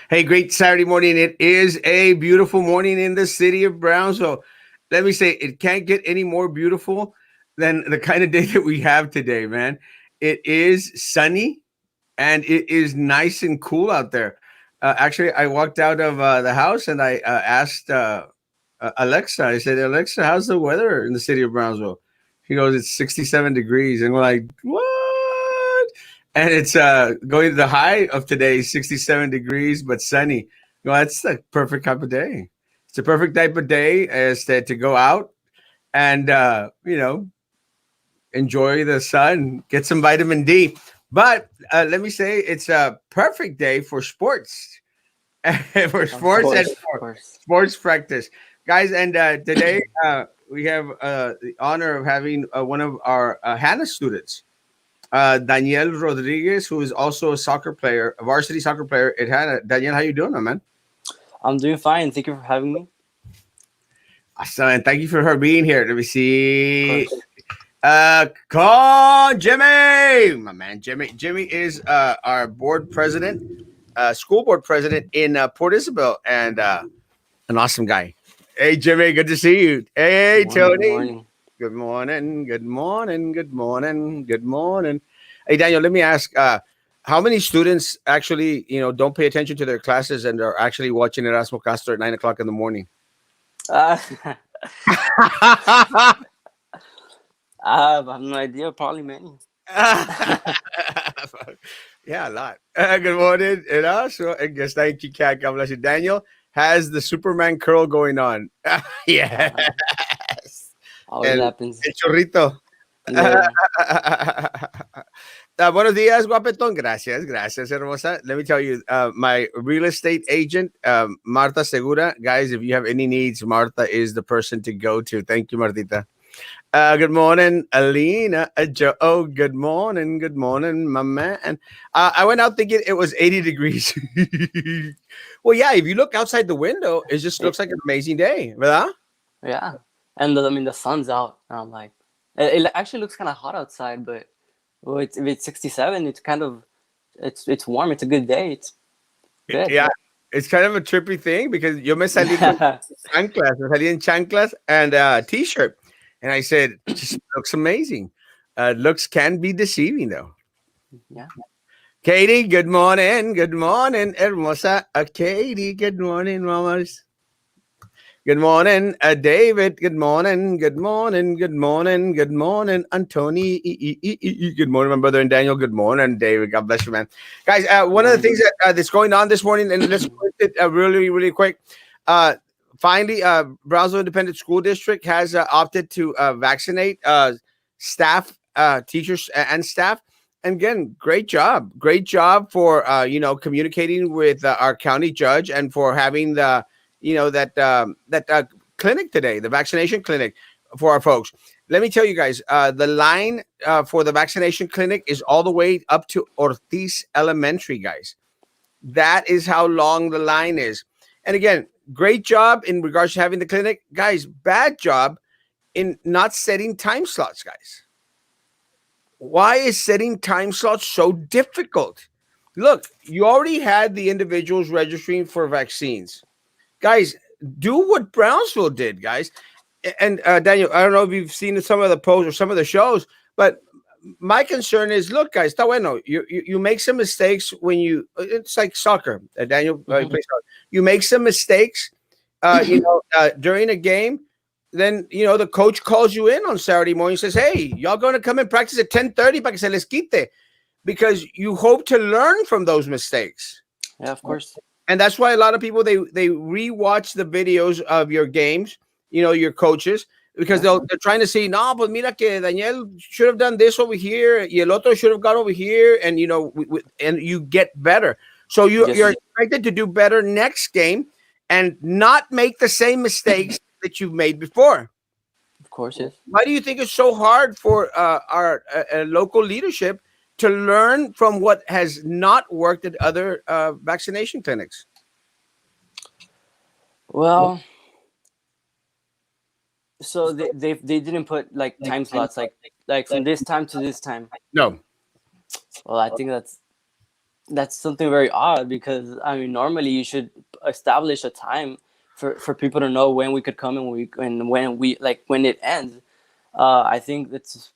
Hey, great Saturday morning. It is a beautiful morning in the city of Brownsville. Let me say, it can't get any more beautiful than the kind of day that we have today, man. It is sunny and it is nice and cool out there. Actually, I walked out of the house and I asked Alexa, I said, Alexa, how's the weather in the city of Brownsville? She goes, it's 67 degrees. And we're like, what? And it's going the high of today, 67 degrees, but sunny. Well, that's the perfect type of day. It's a perfect type of day as to go out and, enjoy the sun, get some vitamin D. But let me say, it's a perfect day for sports, for Of sports and course, of for course. sports practice, guys. And today we have the honor of having one of our Hannah students, Daniel Rodriguez, who is also a soccer player, a varsity soccer player at Hannah. Daniel, how you doing, my man? I'm doing fine. Thank you for having me. Awesome, and thank you for her being here. Let me Of see. course. Call Jimmy, my man. Jimmy is our board president, school board president in Port Isabel, and an awesome guy. Hey, Jimmy, good to see you. Good Hey, morning. Good Tony. morning. Good morning. Good morning. Good morning. Good morning. Hey, Daniel, let me ask. How many students actually, don't pay attention to their classes and are actually watching Erasmo Castro at 9 o'clock in the morning? Uh, I have no idea. Probably many. Yeah, a lot. Good morning. And also, I guess thank you, Kat. God bless you. Daniel has the Superman curl going on. Yes. Uh, Always happens. El chorrito. Yeah. Buenos días, guapetón. Gracias, gracias, hermosa. Let me tell you, my real estate agent, Marta Segura. Guys, if you have any needs, Marta is the person to go to. Thank you, Martita. Good morning, Alina. Joe. Oh, good morning, my man. I went out thinking it was 80 degrees. Well, yeah, if you look outside the window, it just looks It, like an amazing day, ¿verdad? yeah. And I mean, the sun's out. And I'm like, it actually looks kind of hot outside, but well, if it's 67, it's kind of, it's warm. It's a good day. It's good. Yeah, it's kind of a trippy thing because yo me salí con Yeah. chanclas, me salí in chanclas and a t-shirt. And I said, just looks amazing. Looks can be deceiving though. Yeah. Katie, good morning. Good morning, hermosa. Katie, good morning, mamas. Good morning, David. Good morning. Good morning. Good morning. Good morning, Antoni. Good morning, my brother and Daniel. Good morning, David. God bless you, man. Guys, one of the things Morning. that's going on this morning, and let's put it really, really quick. Uh, Finally, Brownsville Independent School District has opted to vaccinate staff, teachers, and staff. And again, great job for communicating with our county judge and for having the that clinic today, the vaccination clinic for our folks. Let me tell you guys, the line for the vaccination clinic is all the way up to Ortiz Elementary, guys. That is how long the line is. And again, great job in regards to having the clinic, guys. Bad job in not setting time slots, guys. Why is setting time slots so difficult? Look, you already had the individuals registering for vaccines, guys. Do what Brownsville did, guys. And Daniel, I don't know if you've seen some of the posts or some of the shows, but my concern is, look, guys, está bueno. You make some mistakes when it's like soccer. Daniel, Hmm. plays soccer. You make some mistakes, during a game. Then the coach calls you in on Saturday morning and says, "Hey, y'all going to come and practice at 10:30 para que se les quite," because you hope to learn from those mistakes. Yeah, of course. And that's why a lot of people they rewatch the videos of your games, your coaches, because Yeah. they're trying to see, no, but mira que Daniel should have done this over here, y el otro should have gone over here, and and you get better. So you're Just, expected to do better next game and not make the same mistakes that you've made before. of course, yes. Why do you think it's so hard for our local leadership to learn from what has not worked at other vaccination clinics? Well, so they didn't put like time slots like from this time to this time. No. Well, I think that's something very odd, because I mean normally you should establish a time for people to know when we could come and when we like when it ends. I think that's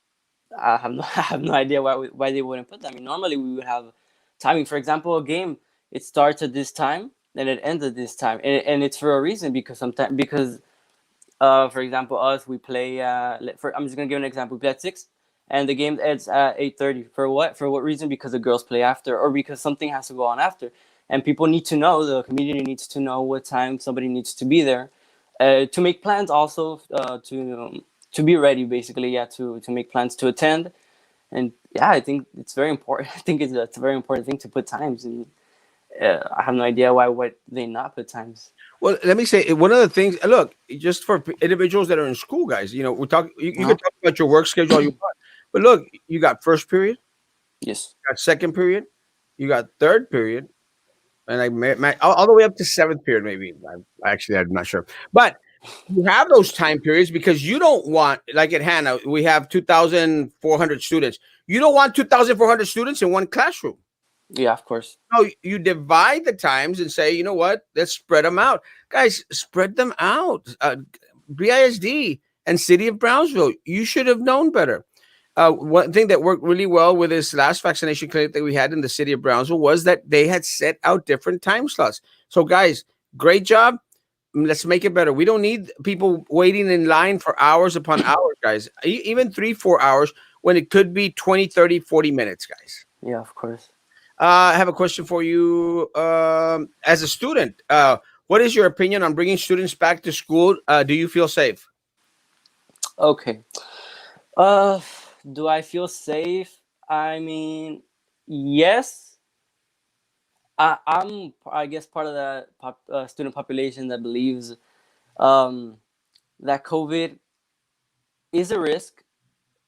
I have no I have no idea why they wouldn't put that. I mean normally we would have timing. For example, a game, it starts at this time and it ends at this time, and it's for a reason, because sometimes because for example, us, we play. I'm just gonna give an example. We play at 6, and the game ends at 8:30. For what? For what reason? Because the girls play after, or because something has to go on after, and people need to know. The community needs to know what time somebody needs to be there, to make plans. Also, to be ready. Basically, yeah, to make plans to attend, and yeah, I think it's very important. I think it's a very important thing to put times, and I have no idea why would they not put times. Well, let me say one of the things. Look, just for individuals that are in school, guys. We talk. You Uh-huh. can talk about your work schedule all you want, but look, you got first period, Yes. you got second period, you got third period, and all the way up to seventh period, maybe. I'm not sure, but you have those time periods because you don't want, like at Hannah, we have 2,400 students. You don't want 2,400 students in one classroom. Yeah, of course. No, you divide the times and say, you know what? Let's spread them out, guys. Spread them out. BISD and City of Brownsville, you should have known better. One thing that worked really well with this last vaccination clinic that we had in the city of Brownsville was that they had set out different time slots. So, guys, great job. Let's make it better. We don't need people waiting in line for hours upon hours, guys. Even 3, 4 hours when it could be 20, 30, 40 minutes, guys. Yeah, of course. I have a question for you. As a student, what is your opinion on bringing students back to school? Do you feel safe? Okay. Uh, do I feel safe? I mean, yes. I guess part of the student population that believes um, that COVID is a risk,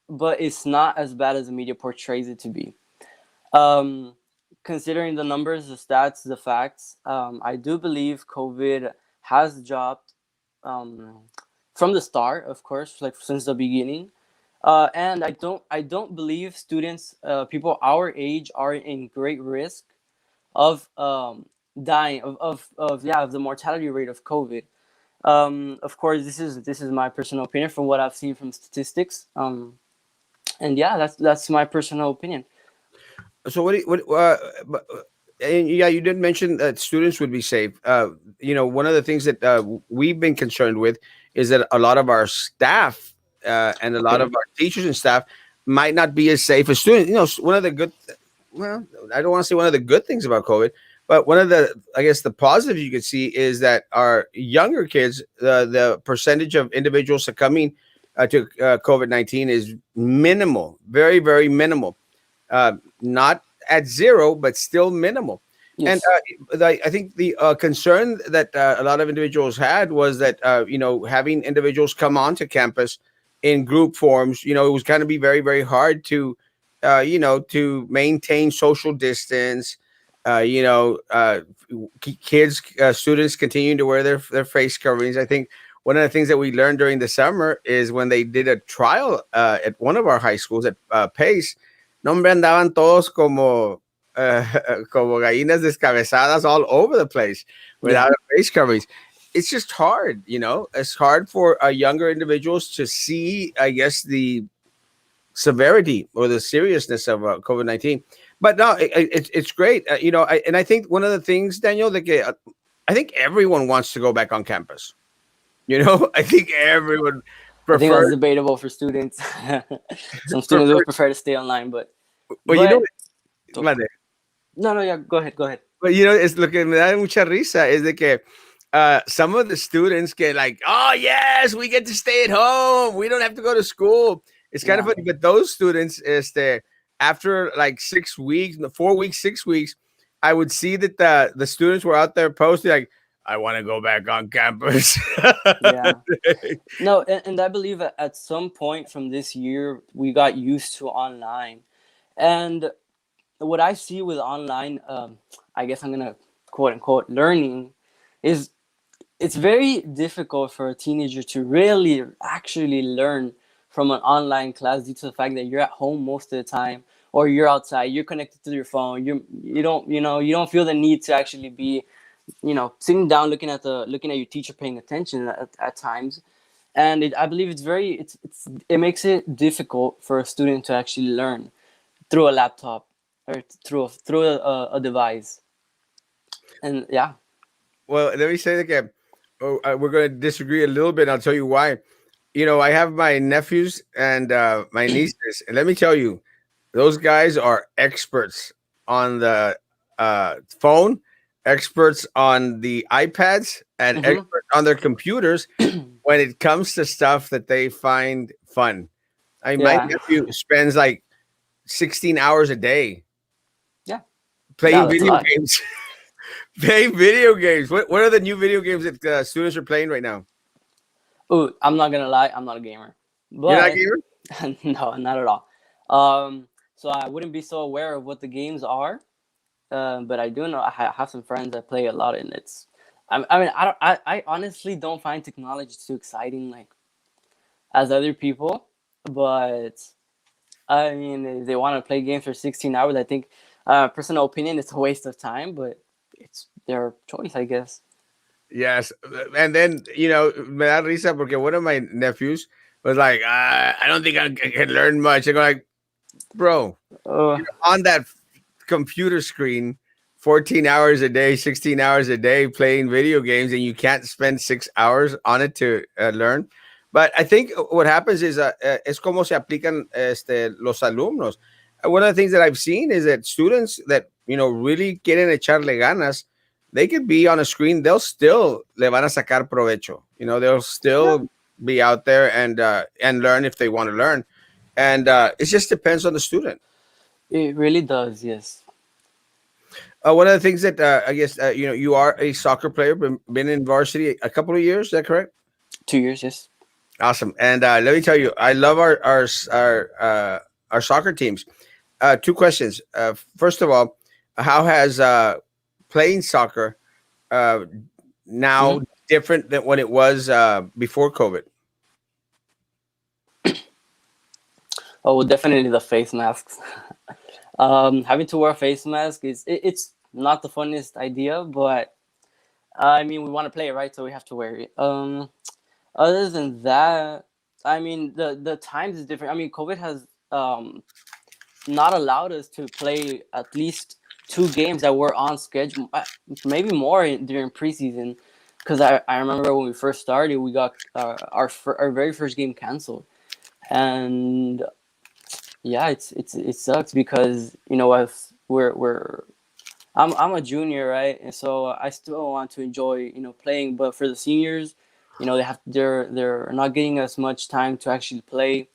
but it's not as bad as the media portrays it to be. Um, Considering the numbers, the stats, the facts, I do believe COVID has dropped um, from the start, of course, like since the beginning. And I don't believe students, people our age, are in great risk of dying of the mortality rate of COVID. Of course, this is my personal opinion from what I've seen from statistics. And yeah, that's my personal opinion. So and yeah, you did mention that students would be safe. One of the things that we've been concerned with is that a lot of our staff and a lot Okay. of our teachers and staff might not be as safe as students. One of the good, well, I don't want to say one of the good things about COVID, but one of the, I guess, the positives you could see is that our younger kids, the percentage of individuals succumbing to COVID-19 is minimal, very, very minimal. Not at zero, but still minimal. And Yes. I think the concern that a lot of individuals had was that having individuals come onto campus in group forms, it was going to be very, very hard to maintain social distance. Kids, students continuing to wear their face coverings. I think one of the things that we learned during the summer is when they did a trial at one of our high schools at Pace. No, hombre, andaban todos uh, como gallinas descabezadas all over the place Yeah. without face coverings. It's just hard, It's hard for younger individuals to see, I guess, the severity or the seriousness of COVID-19. But no, it's great, and I think one of the things, Daniel, that I think everyone wants to go back on campus. I think everyone I think that's prefers debatable for students. Some students prefer. would prefer to stay online, but Well, you know, but no, no, yeah, go ahead, go ahead. but es lo que me da mucha risa es de que some of the students get like, oh yes, we get to stay at home. We don't have to go to school. It's kind of Yeah, funny, but those students, after like 6 weeks, 4 weeks, 6 weeks, I would see that the students were out there posting like, I want to go back on campus. yeah. No, and I believe at some point from this year we got used to online, and what I see with online, I guess I'm gonna quote unquote learning, is it's very difficult for a teenager to really actually learn from an online class due to the fact that you're at home most of the time, or you're outside, you're connected to your phone, you don't, you don't feel the need to actually be, sitting down looking at your teacher, paying attention at times. And I believe it makes it difficult for a student to actually learn through a laptop or through a device. And yeah. Well, let me say it again. Oh, we're going to disagree a little bit. And I'll tell you why. I have my nephews and my nieces, and let me tell you, those guys are experts on the phone, experts on the iPads, and Hmm. experts on their computers when it comes to stuff that they find fun. I mean, my Yeah. nephew spends like 16 hours a day Yeah. Yeah, playing that's a video lot. games. Playing video games. What are the new video games that students are playing right now? Ooh, I'm not gonna lie, I'm not a gamer, You're not a but gamer? no, not at all. So I wouldn't be so aware of what the games are, but I do know I have some friends that play a lot, and I mean, I honestly don't find technology too exciting like as other people, but I mean, if they want to play games for 16 hours, I think, personal opinion, it's a waste of time, but it's their choice, I guess. Yes, and then me da risa porque one of my nephews was like, "I don't think I can learn much." I'm like, "Bro, Uh, you're on that computer screen 14 hours a day, 16 hours a day playing video games, and you can't spend 6 hours on it to learn." But I think what happens is, es como se aplican los alumnos. One of the things that I've seen is that students that really quieren echarle ganas, they could be on a screen. They'll still le van a sacar provecho. They'll yeah, still be out there and learn if they want to learn. And it just depends on the student. it really does, yes. One of the things that I guess you are a soccer player, been in varsity a couple of years. Is that correct? 2 years, yes. Awesome. And let me tell you, I love our soccer teams. Two questions. First of all, how has playing soccer uh, now Hmm. different than when it was before COVID? Oh, well, definitely the face masks. Having to wear a face mask it's not the funniest idea, but I mean, we want to play it, right? So we have to wear it. Other than that, I mean, the times is different. I mean, COVID has not allowed us to play at least two games that were on schedule, maybe more during preseason. Because I remember when we first started, we got our very first game canceled, and yeah, it sucks because as we're I'm a junior, right, and so I still want to enjoy playing, but for the seniors, they're not getting as much time to actually play,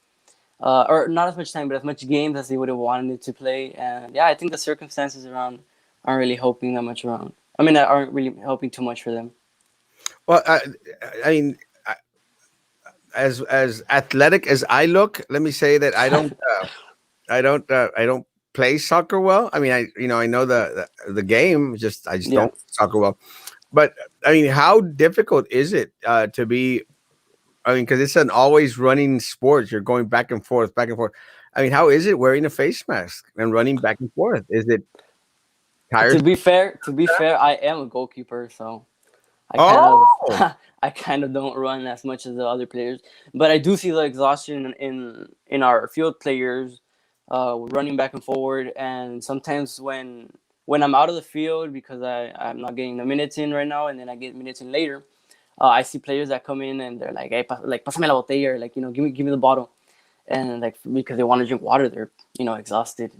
or not as much time, but as much games as they would have wanted to play. And yeah, I think the circumstances around aren't really helping that much around. I mean, aren't really helping too much for them. Well, I mean, as athletic as I look, let me say that I don't play soccer well. I mean, I know the game, just I just Yeah, don't play soccer well. But I mean, how difficult is it to be? I mean, because it's an always running sport. You're going back and forth, back and forth. I mean, how is it wearing a face mask and running back and forth? Is it tiresome? to be fair, I am a goalkeeper, so I kind of Oh, I kind of don't run as much as the other players, but I do see the exhaustion in our field players, running back and forward. And sometimes when I'm out of the field because I'm not getting the minutes in right now, and then I get minutes in later, I see players that come in and they're like, "Hey, like pásame la botella," or like give me the bottle, and like because they want to drink water, they're exhausted.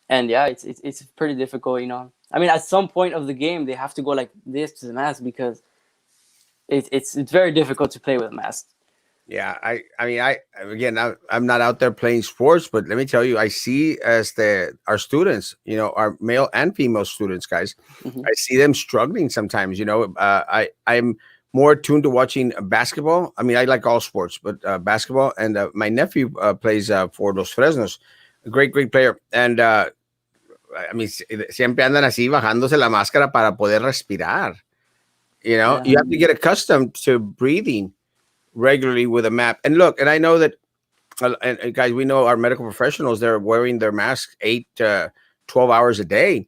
And yeah, it's pretty difficult. I mean, at some point of the game, they have to go like this to the mask because it's very difficult to play with a mask. yeah. I mean, again, I'm not out there playing sports, but let me tell you, I see as our students, our male and female students, guys, Hmm. I see them struggling sometimes. I'm more tuned to watching basketball. I mean, I like all sports, but basketball. And my nephew plays for Los Fresnos, a great, great player. And I mean, siempre andan así bajándose la máscara para poder respirar. You Yeah. have to get accustomed to breathing regularly with a map. And look, and I know that And guys, we know our medical professionals, they're wearing their masks 12 hours a day.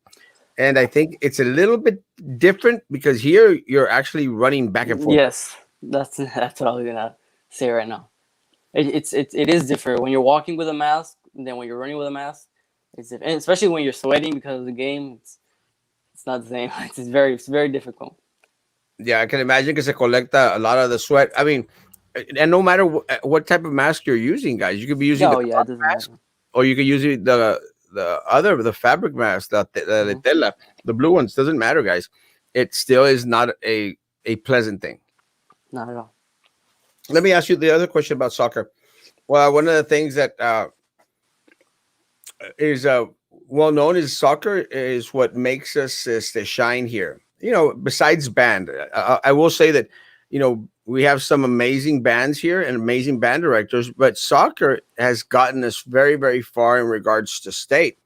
And I think it's a little bit different because here you're actually running back and forth. Yes, that's what I was gonna say right now. It is different when you're walking with a mask than when you're running with a mask. It's different, and especially when you're sweating because of the game. It's not the same. It's very difficult. Yeah, I can imagine que se colecta a lot of the sweat. I mean, and no matter what type of mask you're using, guys, you could be using the Oh yeah, it cotton doesn't mask, matter. or you could use the fabric mask, the Hmm. tela, the blue ones. Doesn't matter, guys. It still is not a pleasant thing. Not at all. Let me ask you the other question about soccer. Well, one of the things that is well known is soccer is what makes us to shine here. You know, besides band, I will say that we have some amazing bands here and amazing band directors, but soccer has gotten us very very far in regards to state.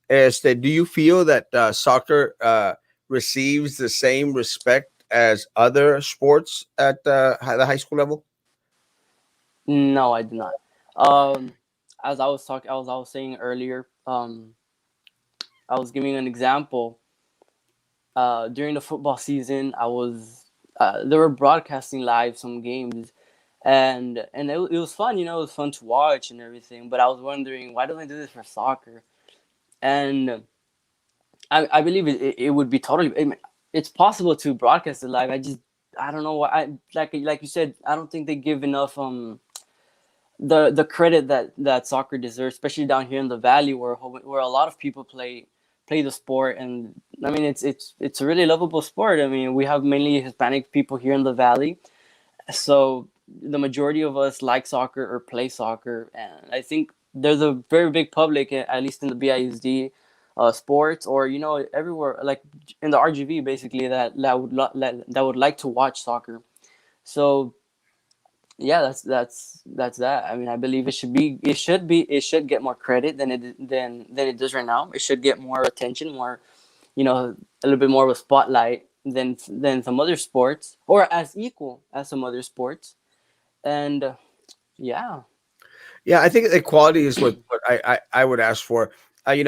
Is that do you feel that soccer receives the same respect as other sports at the high school level? No, I do not. Um, as I was talking, I was saying earlier. I was giving an example. During the football season, I was they were broadcasting live some games, and it was fun. You know, it was fun to watch and everything. But I was wondering, why don't they do this for soccer? And I believe it would be totally. I mean, it's possible to broadcast it live. I don't know why. Like you said, I don't think they give enough the credit that soccer deserves, especially down here in the valley where a lot of people play the sport. And I mean it's a really lovable sport. I mean, we have mainly Hispanic people here in the valley, so the majority of us like soccer or play soccer. And I think there's a very big public, at least in the BISD sports, or everywhere, like in the RGV basically, that would like to watch soccer. So yeah, that's that. I mean, I believe it should get more credit than it does right now. It should get more attention, more, a little bit more of a spotlight than some other sports, or as equal as some other sports. And yeah. Yeah, I think equality is what I would ask for. And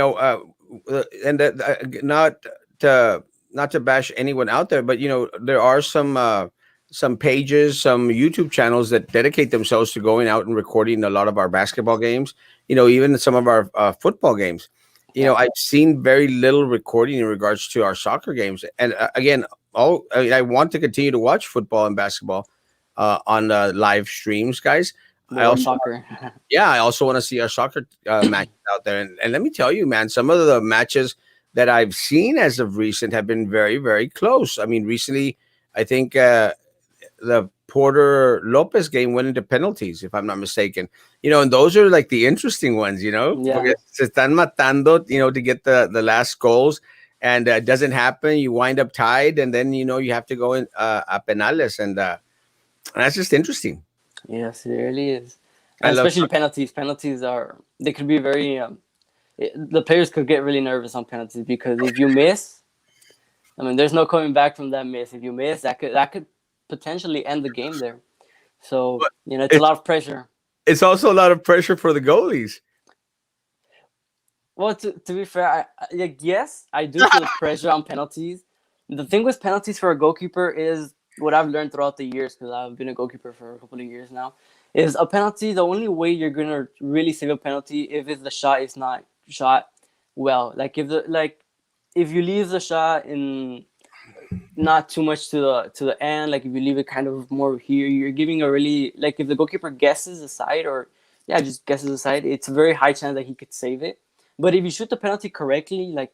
not to not to bash anyone out there, but there are some pages, some YouTube channels that dedicate themselves to going out and recording a lot of our basketball games. Even some of our football games. Yeah, I've seen very little recording in regards to our soccer games, and again, I mean, I want to continue to watch football and basketball on live streams, guys. the I word also soccer. yeah, I also want to see our soccer matches out there. And let me tell you, man, some of the matches that I've seen as of recent have been very, very close. I mean, recently, I think the Porter Lopez game went into penalties, if I'm not mistaken. And those are like the interesting ones, Yeah. porque se están matando, to get the last goals. And it doesn't happen. You wind up tied, and then, you have to go in a penales. And that's just interesting. Yes, it really is. I And love especially penalties. Penalties are they could be very the players could get really nervous on penalties, because if you miss, I mean, there's no coming back from that miss. If you miss, that could potentially end the game there. So it's a it. lot of pressure. It's also a lot of pressure for the goalies. Well, to be fair, like, yes, I do feel the pressure on penalties. The thing with penalties for a goalkeeper is what I've learned throughout the years, because I've been a goalkeeper for a couple of years now. Is a penalty the only way you're gonna really save a penalty if the shot is not shot well. Like if you leave the shot in not too much to the end. Like if you leave it kind of more here, you're giving a really, like, if the goalkeeper guesses the side, or yeah, just guesses the side, it's a very high chance that he could save it. But if you shoot the penalty correctly, like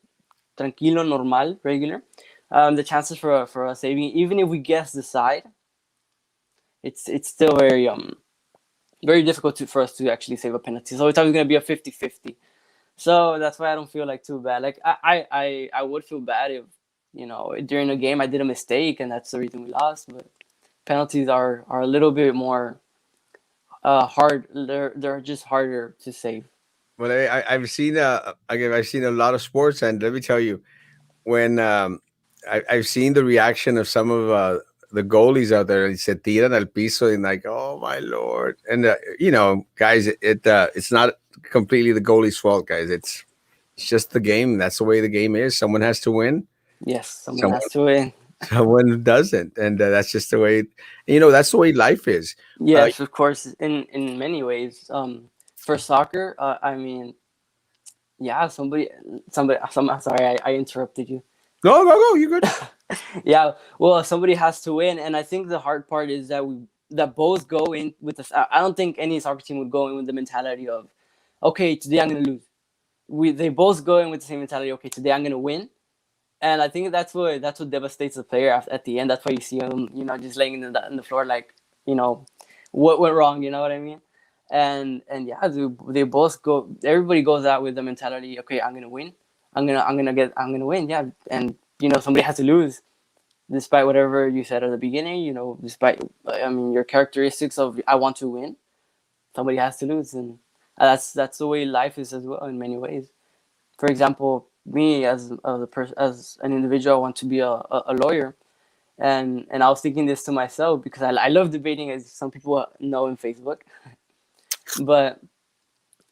tranquilo, normal, regular, the chances for us saving, even if we guess the side, it's still very difficult for us to actually save a penalty. So it's always going to be a 50-50. So that's why I don't feel like too bad. Like I would feel bad if during a game I did a mistake and that's the reason we lost. But penalties are a little bit more hard. They're just harder to save. Well, I've seen again, I've seen a lot of sports, and let me tell you, when I've seen the reaction of some of the goalies out there, se tiran al piso, and like, oh my lord. And guys, it's not completely the goalie's fault, guys. It's just the game. That's the way the game is. Someone has to win. Yes, someone Someone has to win. someone doesn't, and that's just the way. That's the way life is. Uh, Yes, of course, in many ways. For soccer, I mean, yeah, I'm sorry, I interrupted you. no, go go. You good? Yeah, well, somebody has to win, and I think the hard part is that both go in with this. I don't think any soccer team would go in with the mentality of, okay, today I'm gonna lose. They both go in with the same mentality. Okay, today I'm gonna win, and I think that's what devastates the player at the end. That's why you see him, just laying in the floor, like, you know, what went wrong. You know what I mean? And yeah, they both go. Everybody goes out with the mentality. Okay, I'm gonna win. I'm gonna win. Yeah, and somebody has to lose, despite whatever you said at the beginning. Despite, I mean, your characteristics of I want to win. Somebody has to lose, and that's the way life is as well in many ways. For example, me as an individual, I want to be a lawyer, and I was thinking this to myself because I love debating, as some people know in Facebook, but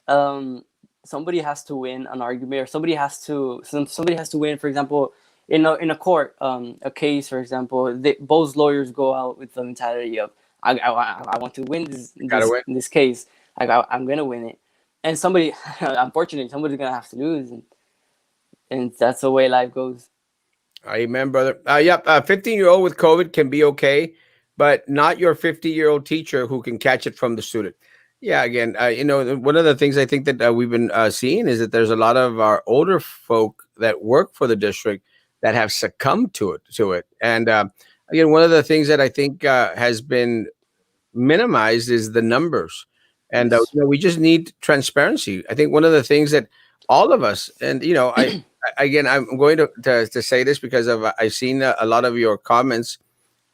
um, somebody has to win an argument, or somebody has to win. For example, in a court, a case, for example, both lawyers go out with the mentality of I want to win this Gotta this win. this case. Like I'm gonna win it, and somebody unfortunately somebody's gonna have to lose, and that's the way life goes. Amen, brother. Yep. 15-year-old with COVID can be okay, but not your 50-year-old teacher who can catch it from the student. Yeah. Again, one of the things I think that we've been seeing is that there's a lot of our older folk that work for the district that have succumbed to it. And again, one of the things that I think has been minimized is the numbers, and Yes. we just need transparency. I think one of the things that all of us, and again, I'm going to say this because of I've seen a lot of your comments,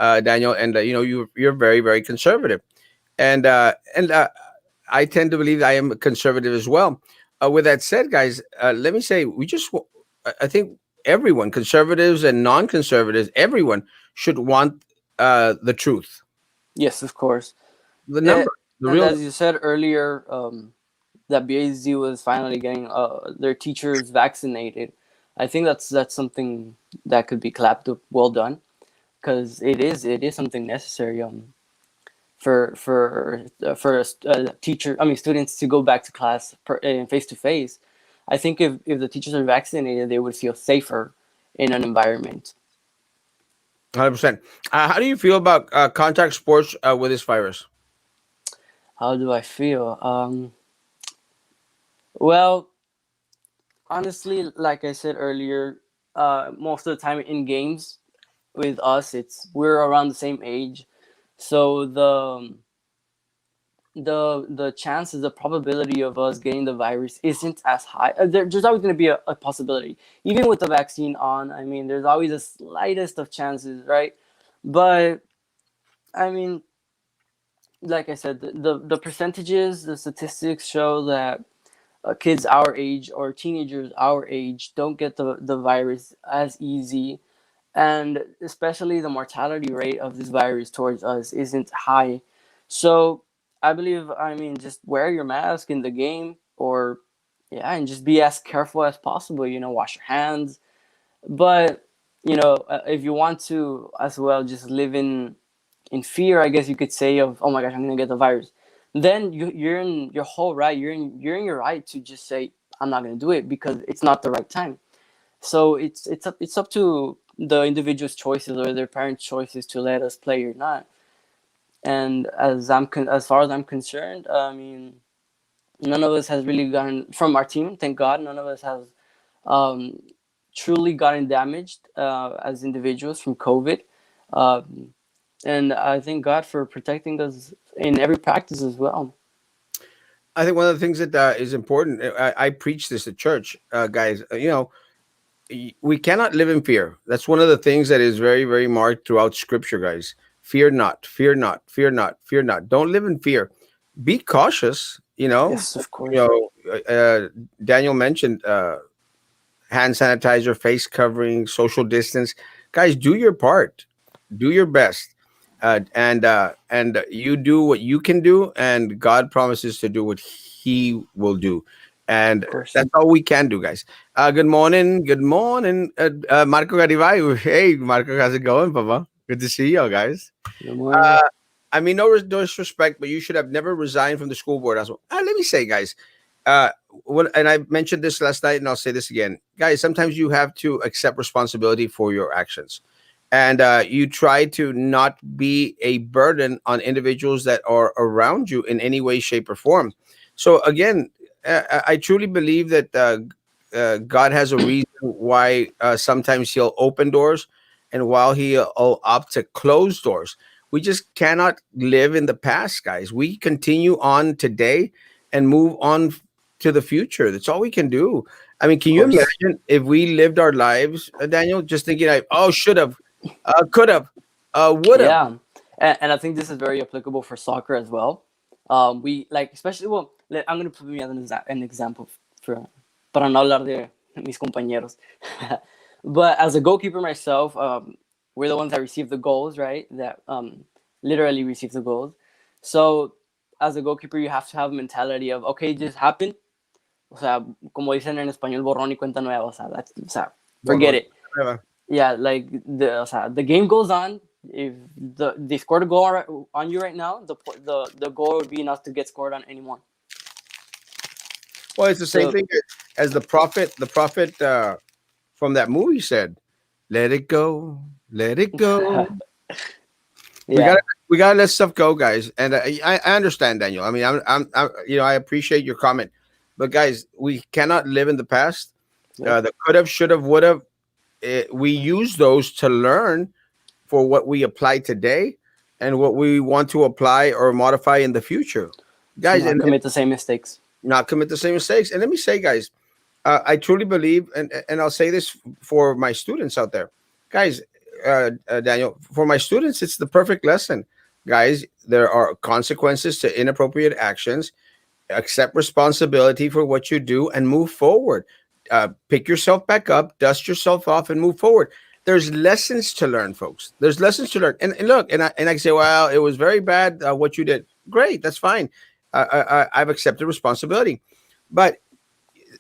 Daniel, and you're very very conservative, and I tend to believe I am conservative as well. With that said, guys, let me say I think everyone, conservatives and non-conservatives, everyone should want the truth, Yes, of course. the Eh, number, the and real. as you said earlier, that BAZ was finally getting their teachers vaccinated. I think that's something that could be clapped up. Well done, because it is something necessary for a teacher. I mean, students to go back to class face to face. I think if the teachers are vaccinated, they would feel safer in an environment. 100%. How do you feel about contact sports with this virus? How do I feel? Well, honestly, like I said earlier, most of the time in games with us, we're around the same age, so the chances, the probability of us getting the virus isn't as high. There's always going to be a possibility, even with the vaccine on. I mean, there's always the slightest of chances, right? But I mean, like I said, the percentages, the statistics show that kids our age or teenagers our age don't get the virus as easy, and especially the mortality rate of this virus towards us isn't high. So I believe, I mean, just wear your mask in the game, or yeah, and just be as careful as possible. Wash your hands. But if you want to as well, just live in fear, I guess you could say, of, oh my gosh, I'm gonna get the virus. Then you're in your whole right. You're in your right to just say, I'm not gonna do it because it's not the right time. So it's up to the individual's choices or their parents' choices to let us play or not. And as far as I'm concerned, I mean, none of us has really gotten from our team. Thank God, none of us has um, truly gotten damaged as individuals from COVID. Um, and I thank God for protecting us in every practice as well. I think one of the things that is important. I preach this at church, guys. We cannot live in fear. That's one of the things that is very, very marked throughout Scripture, guys. Fear not, fear not, fear not, fear not. Don't live in fear. Be cautious. Yes, of You course. know. Daniel mentioned hand sanitizer, face covering, social distance. Guys, do your part. Do your best. and you do what you can do, and God promises to do what He will do, and Of course. that's all we can do, guys. Good morning, Marco Garibay. Hey, Marco, how's it going, Papa? Good to see you guys. Good morning. I mean, no disrespect, but you should have never resigned from the school board as well. Let me say, guys, uh, and I mentioned this last night, and I'll say this again, guys. Sometimes you have to accept responsibility for your actions, and you try to not be a burden on individuals that are around you in any way, shape, or form. So again, I truly believe that God has a reason why sometimes He'll open doors, and while He'll opt to close doors. We just cannot live in the past, guys. We continue on today and move on to the future. That's all we can do. I mean, can Of you course. imagine if we lived our lives, Daniel, just thinking like, oh, should have, could have, would have. Yeah, and I think this is very applicable for soccer as well. We like, especially, well, I'm gonna put me as an example for para no hablar de mis compañeros. But as a goalkeeper myself, we're the ones that receive the goals, right? That literally receive the goals. So as a goalkeeper, you have to have a mentality of, okay, it just happened. O sea, como dicen en español, borrón y cuenta nueva. O sea, forget Borrón. it. Yeah, like the game goes on. If they scored a goal on you right now, the goal would be enough to get scored on anyone. Well, it's the same So thing as the prophet from that movie said, "Let it go, let it go." We yeah, got to we got to let stuff go, guys. And I understand, Daniel. I mean, I appreciate your comment, but guys, we cannot live in the past. yep, The could have, should have, would have. We use those to learn for what we apply today and what we want to apply or modify in the future, to guys, not and commit the same mistakes. not commit the same mistakes. And let me say, guys, I truly believe, and I'll say this for my students out there, guys. Daniel, for my students, it's the perfect lesson, guys. There are consequences to inappropriate actions. Accept responsibility for what you do and move forward. Pick yourself back up, dust yourself off, and move forward. There's lessons to learn, folks. There's lessons to learn. And look, and I say, well, it was very bad what you did. Great, that's fine. I've accepted responsibility, but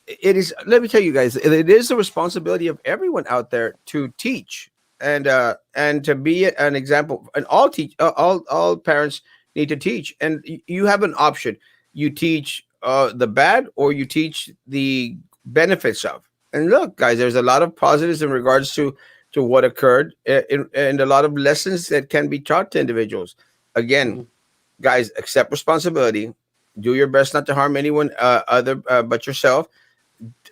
it is. Let me tell you guys, it is the responsibility of everyone out there to teach and to be an example. And all parents need to teach. And you have an option. You teach the bad, or you teach the benefits of. And look, guys, there's a lot of positives in regards to what occurred, and a lot of lessons that can be taught to individuals. Again, Mhm. guys, accept responsibility. Do your best not to harm anyone other but yourself.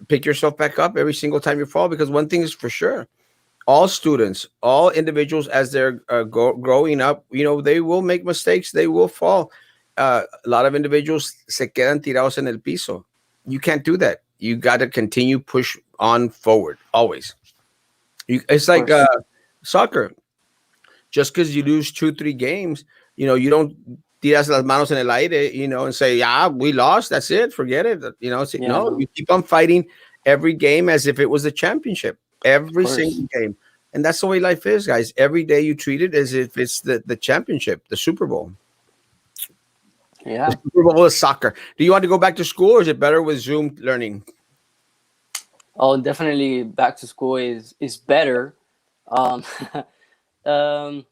Pick yourself back up every single time you fall, because one thing is for sure: all students, all individuals, as they're growing up, they will make mistakes, they will fall. A lot of individuals se quedan tirados en el piso. You can't do that. You got to continue push on forward always. It's Of like course. soccer. Just because you lose 2 3 games, you don't tiras las manos en el aire, and say, yeah, we lost, that's it, forget it. Yeah, No, no, you keep on fighting every game as if it was a championship, of every course. single game. And that's the way life is, guys. Every day you treat it as if it's the championship, the Super Bowl. The Yeah. Super Bowl is soccer. Do you want to go back to school, or is it better with Zoom learning? Oh, definitely back to school is better. Um, um,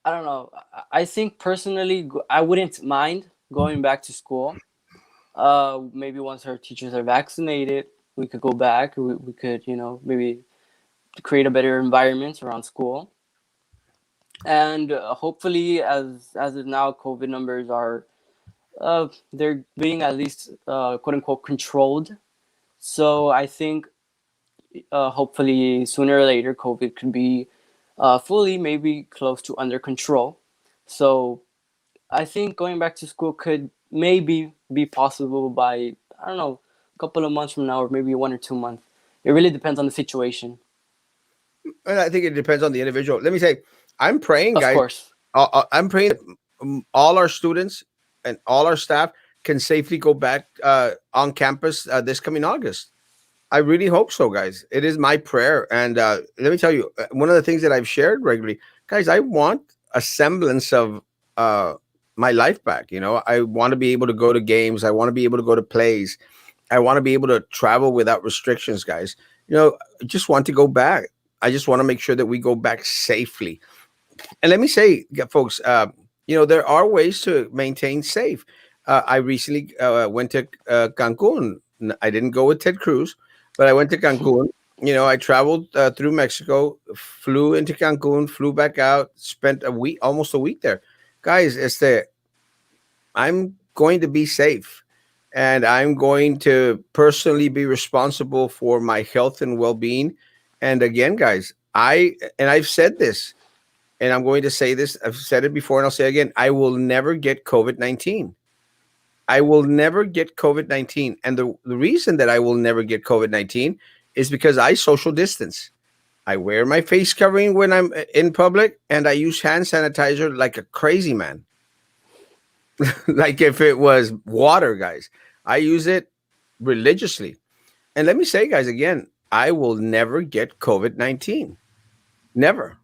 I don't know. I think personally, I wouldn't mind going back to school. Maybe once our teachers are vaccinated, we could go back. We could, maybe create a better environment around school. And hopefully, as of now, COVID numbers are they're being at least quote unquote controlled. So I think hopefully sooner or later, COVID can be fully maybe close to under control. So I think going back to school could maybe be possible by, I don't know, a couple of months from now, or maybe 1 or 2 months. It really depends on the situation. And I think it depends on the individual. Let me say, I'm praying, Of guys. course. I'm praying that all our students and all our staff can safely go back on campus this coming August. I really hope so, guys. It is my prayer. And let me tell you, one of the things that I've shared regularly, guys, I want a semblance of uh, my life back. You know, I want to be able to go to games. I want to be able to go to plays. I want to be able to travel without restrictions, guys. You know, I just want to go back. I just want to make sure that we go back safely. And let me say, folks, you know, there are ways to maintain safe. I recently went to Cancun. I didn't go with Ted Cruz, but I went to Cancun. You know, I traveled through Mexico, flew into Cancun, flew back out, spent a week, almost a week there. Guys, I'm going to be safe, and I'm going to personally be responsible for my health and well-being. And again, guys, I've said this, and I'm going to say this. I've said it before, and I'll say it again. I will never get COVID-19. I will never get COVID-19, and the reason that I will never get COVID-19 is because I social distance. I wear my face covering when I'm in public, and I use hand sanitizer like a crazy man. Like if it was water, guys. I use it religiously. And let me say, guys, again, I will never get COVID-19. Never.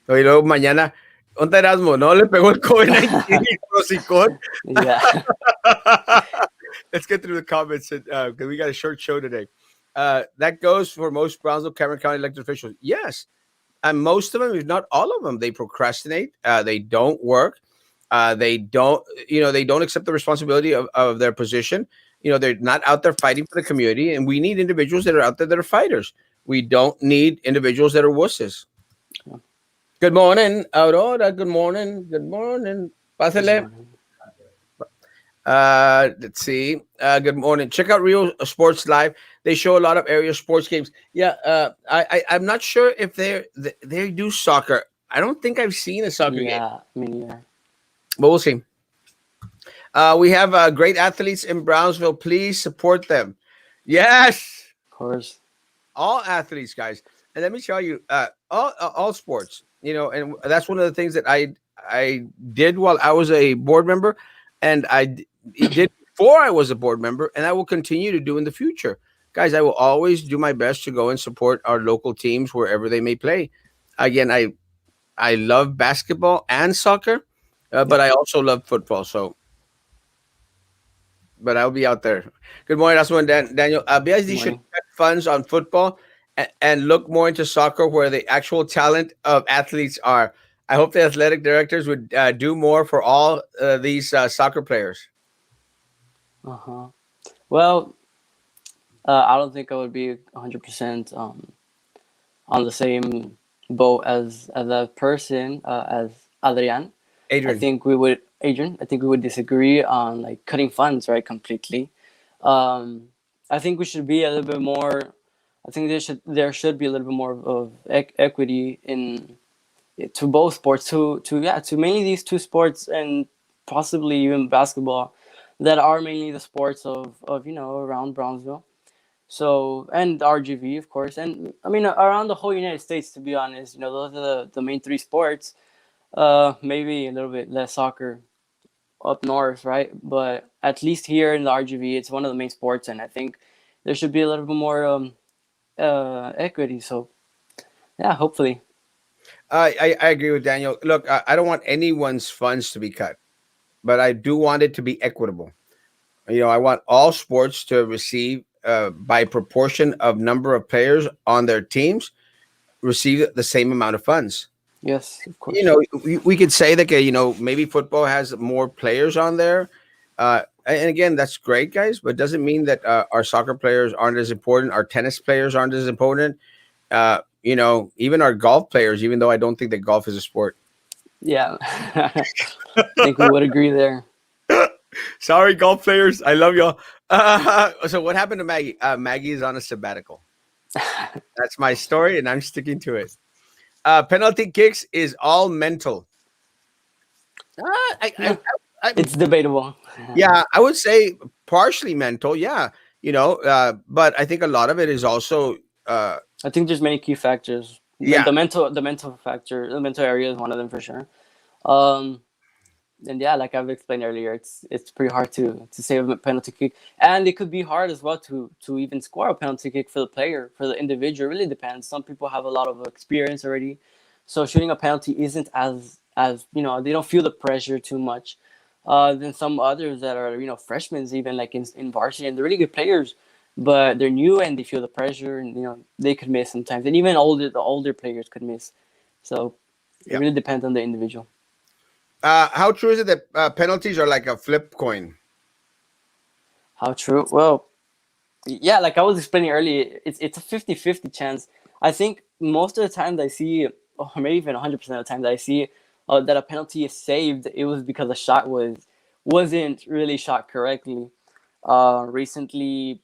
So, mañana, ¿dónde Erasmo? No le pegó el COVID-19 prosicón. Yeah. Let's get through the comments because we got a short show today. That goes for most Brownsville, Cameron County elected officials. Yes, and most of them, if not all of them, they procrastinate. They don't work. They don't, they don't accept the responsibility of their position. You know, they're not out there fighting for the community, and we need individuals that are out there that are fighters. We don't need individuals that are wusses. Good morning, Aurora. Good morning. Good morning. Good Pásale. morning. Let's see. Good morning. Check out Real Sports Live. They show a lot of area sports games. Yeah. I'm not sure if they do soccer. I don't think I've seen a soccer game, Yeah, me neither. but we'll see. We have great athletes in Brownsville. Please support them. Yes, Of course. all athletes, guys. And let me tell you, all sports. You know, and that's one of the things that I did while I was a board member, and did before I was a board member, and I will continue to do in the future. Guys, I will always do my best to go and support our local teams wherever they may play. Again, I love basketball and soccer, but Yep. I also love football. So, but I'll be out there. Good morning, that's one Daniel. Good BSD should morning. cut funds on football and look more into soccer, where the actual talent of athletes are. I hope the athletic directors would do more for all these soccer players. Uh huh. Well, I don't think I would be 100% on the same boat as a person as Adrian. I Adrian. think we would Adrian. I think we would disagree on like cutting funds, right? Completely. Um, I think we should be a little bit more. I think there should be a little bit more of equity in to both sports, to mainly these two sports, and possibly even basketball, that are mainly the sports of around Brownsville. So, and RGV, of course, and I mean around the whole United States. To be honest, those are the main three sports. Maybe a little bit less soccer up north, right? But at least here in the RGV, it's one of the main sports, and I think there should be a little bit more equity. So yeah, hopefully. I agree with Daniel. Look, I don't want anyone's funds to be cut, but I do want it to be equitable. You know, I want all sports to receive by proportion of number of players on their teams receive the same amount of funds. Yes, of You course. know, we could say that maybe football has more players on there, and again that's great, guys, but it doesn't mean that our soccer players aren't as important, our tennis players aren't as important, even our golf players, even though I don't think that golf is a sport. Yeah, I think we would agree there. Sorry, golf players, I love y'all. So what happened to Maggie? Maggie is on a sabbatical. That's my story, and I'm sticking to it. Penalty kicks is all mental. Uh, I, I, Yeah, I, it's debatable. yeah, I would say partially mental. Yeah, but I think a lot of it is also, uh, I think there's many key factors. yeah, The mental factor, the mental area is one of them for sure. Um, and yeah, like I've explained earlier, it's pretty hard to save a penalty kick, and it could be hard as well to even score a penalty kick for the player, for the individual. It really depends. Some people have a lot of experience already, so shooting a penalty isn't as they don't feel the pressure too much. Than some others that are freshmen, even like in varsity, and they're really good players, but they're new and they feel the pressure, and they could miss sometimes, and even the older players could miss. So it Yeah. really depends on the individual. How true is it that penalties are like a flip coin? How true? Well, yeah, like I was explaining earlier, it's a 50-50 chance. I think most of the times I see, or maybe even 100% of the times I see that a penalty is saved, it was because the shot wasn't really shot correctly. Recently,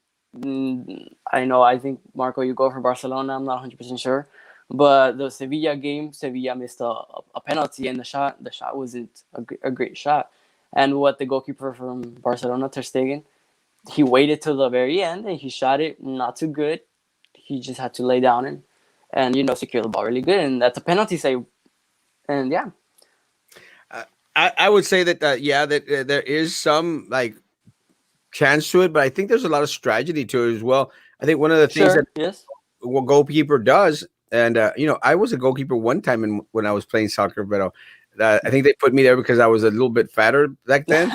I know, I think, Marco, you go for Barcelona. I'm not 100% sure, but the Sevilla game, Sevilla missed a penalty, and the shot wasn't a great shot. And what the goalkeeper from Barcelona, Ter Stegen, he waited till the very end and he shot it not too good. He just had to lay down and secure the ball really good, and that's a penalty save. And yeah, Uh, I would say that yeah, that there is some like chance to it, but I think there's a lot of strategy to it as well. I think one of the things that sure, yes, what goalkeeper does, and I was a goalkeeper one time when I was playing soccer, but I think they put me there because I was a little bit fatter back then.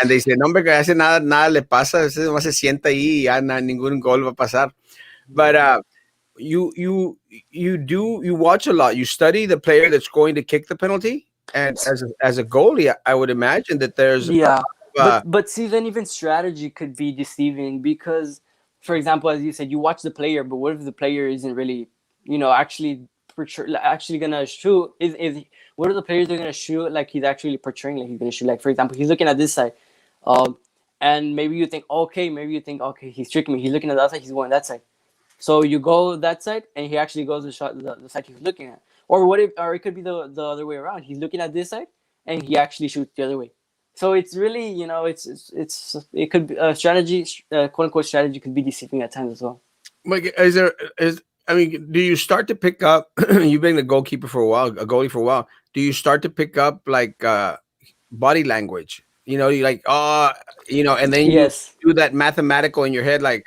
And they said, no, hombre, que a ese nada le pasa, ese nomás se sienta ahí y ya ningún gol va a pasar. But you you watch a lot. You study the player that's going to kick the penalty, and as a goalie, I would imagine that there's yeah. uh, But see, then even strategy could be deceiving because, for example, as you said, you watch the player, but what if the player isn't really, actually actually gonna shoot? Is what are the players are gonna shoot like he's actually portraying like he's gonna shoot? Like, for example, he's looking at this side, um, and maybe you think okay, he's tricking me. He's looking at that side, he's going that side. So you go that side, and he actually goes to shot the side he's looking at. Or what if? Or it could be the other way around. He's looking at this side, and he actually shoots the other way. So it's really, it could be a strategy, quote unquote strategy, could be deceiving at times as well. like is I mean, do you start to pick up? You've been a goalkeeper for a while, a goalie for a while. Do you start to pick up like body language? You like and then you Yes. do that mathematical in your head, like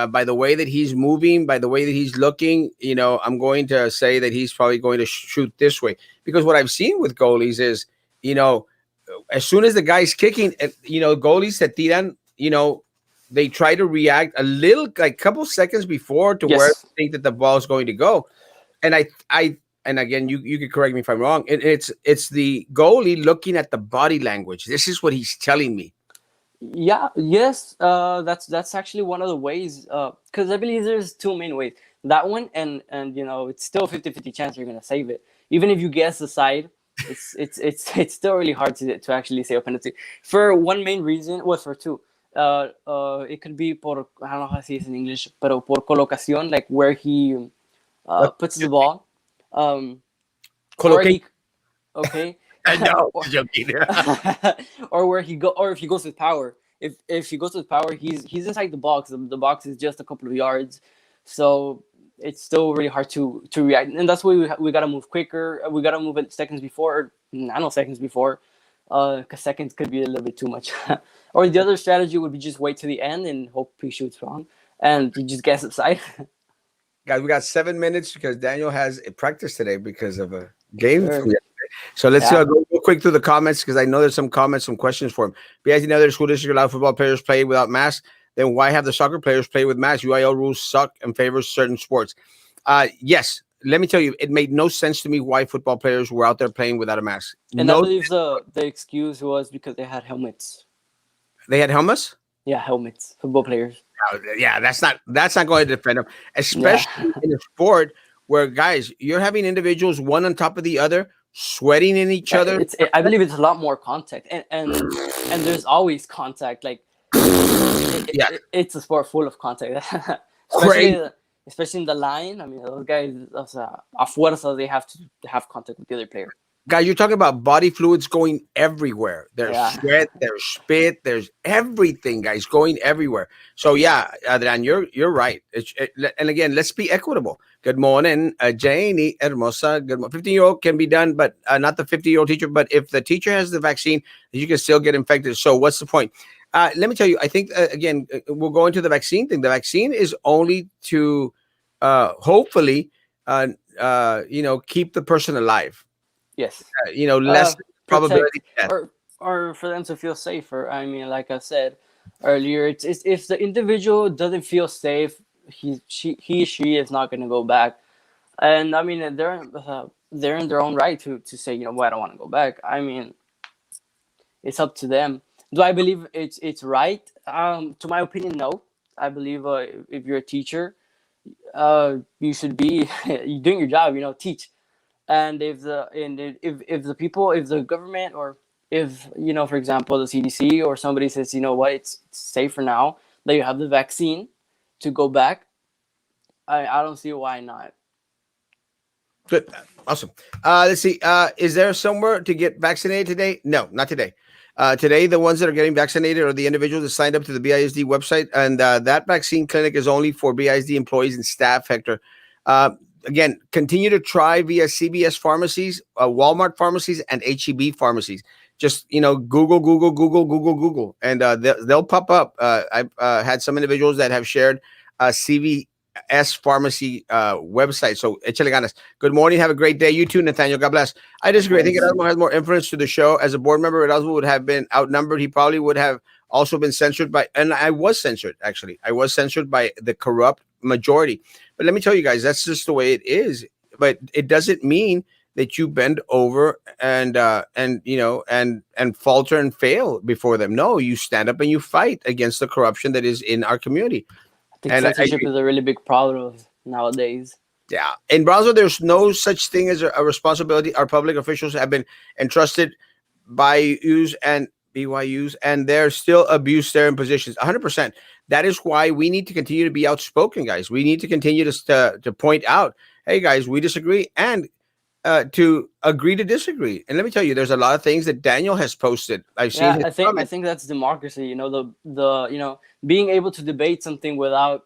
by the way that he's moving, by the way that he's looking. I'm going to say that he's probably going to shoot this way because what I've seen with goalies is, you know, as soon as the guy's kicking, goalies se tiran, they try to react a little, like couple seconds before to where Yes. they think that the ball is going to go. And and again, you can correct me if I'm wrong. It's the goalie looking at the body language. This is what he's telling me. Yeah. Yes. That's actually one of the ways. Because I believe there's two main ways. That one, and it's still 50-50 chance you're gonna save it. Even if you guess the side, it's still really hard to actually save a penalty. For one main reason, well, for two. It could be por, I don't know how to say this in English, pero por colocación, like where he What puts the ball, or collocate? he, okay, I know, or, joking. or where he go, or if he goes with power. If he goes with power, he's inside the box. The box is just a couple of yards, so it's still really hard to react. And that's why we gotta move quicker. We gotta move it seconds before, or nanoseconds before, because seconds could be a little bit too much. Or the other strategy would be just wait to the end and hope he shoots wrong, and you just guess the side. Guys, we got 7 minutes because Daniel has a practice today because of a game. Sure. So let's Yeah. go quick through the comments because I know there's some comments, some questions for him. Because other school district allow football players play without masks, then why have the soccer players play with masks? UIL rules suck and favors certain sports. Yes, let me tell you, it made no sense to me why football players were out there playing without a mask. And I No, believe the excuse was because they had helmets. they had helmets. Yeah, helmets. Football players. Yeah, that's not going to defend them, Yeah. especially in a sport where guys, you're having individuals one on top of the other, sweating in each other. I believe it's a lot more contact, and there's always contact. Like Yeah, it's a sport full of contact, crazy. especially in the line. I mean, those guys, a fuerza, they have to have contact with the other player. Guys, you're talking about body fluids going everywhere. There's Yeah. sweat, there's spit, there's everything, guys, going everywhere. So yeah, Adrian, you're right. And again, let's be equitable. Good morning, Janie Hermosa. Good morning. 15-year-old can be done, but not the 50-year-old teacher. But if the teacher has the vaccine, you can still get infected. So what's the point? Let me tell you. I think again, we'll go into the vaccine thing. The vaccine is only to hopefully, keep the person alive, Yes. less probability Protect, of death. or for them to feel safer. I mean, like I said earlier, it's if the individual doesn't feel safe, he she is not going to go back. And I mean, they're in their own right to say, you know what, I don't want to go back. I mean, it's up to them. Do I believe it's right? To my opinion, no. I believe if you're a teacher, you should be doing your job. You know, teach. And if the people, if the government, or if, for example, the CDC or somebody says, you know what, it's safer now that you have the vaccine to go back, I don't see why not. Good. Awesome. Let's see. Is there somewhere to get vaccinated today? No, not today. Today, the ones that are getting vaccinated are the individuals that signed up to the BISD website, and that vaccine clinic is only for BISD employees and staff, Hector. Uh, Again, continue to try via CVS pharmacies, Walmart pharmacies, and HEB pharmacies. Just Google, and they'll pop up. I've had some individuals that have shared CVS pharmacy website. So échale ganas. Good morning. Have a great day. You too, Nathaniel. God bless. I disagree. I think Thanks. Erasmo has more influence to the show. As a board member, Erasmo would have been outnumbered. He probably would have also been censored by, and I was censored, actually. I was censored by the corrupt majority. But let me tell you guys, that's just the way it is. But it doesn't mean that you bend over and falter and fail before them. No, you stand up and you fight against the corruption that is in our community. I think And I censorship is a really big problem nowadays. Yeah. In Brownsville, there's no such thing as a responsibility. Our public officials have been entrusted by U's and BYU's, and they're still abused their positions 100%. That is why we need to continue to be outspoken, guys. We need to continue to point out, hey, guys, we disagree, and to agree to disagree. And let me tell you, there's a lot of things that Daniel has posted. I've seen Yeah, his I comments. think that's democracy. The being able to debate something without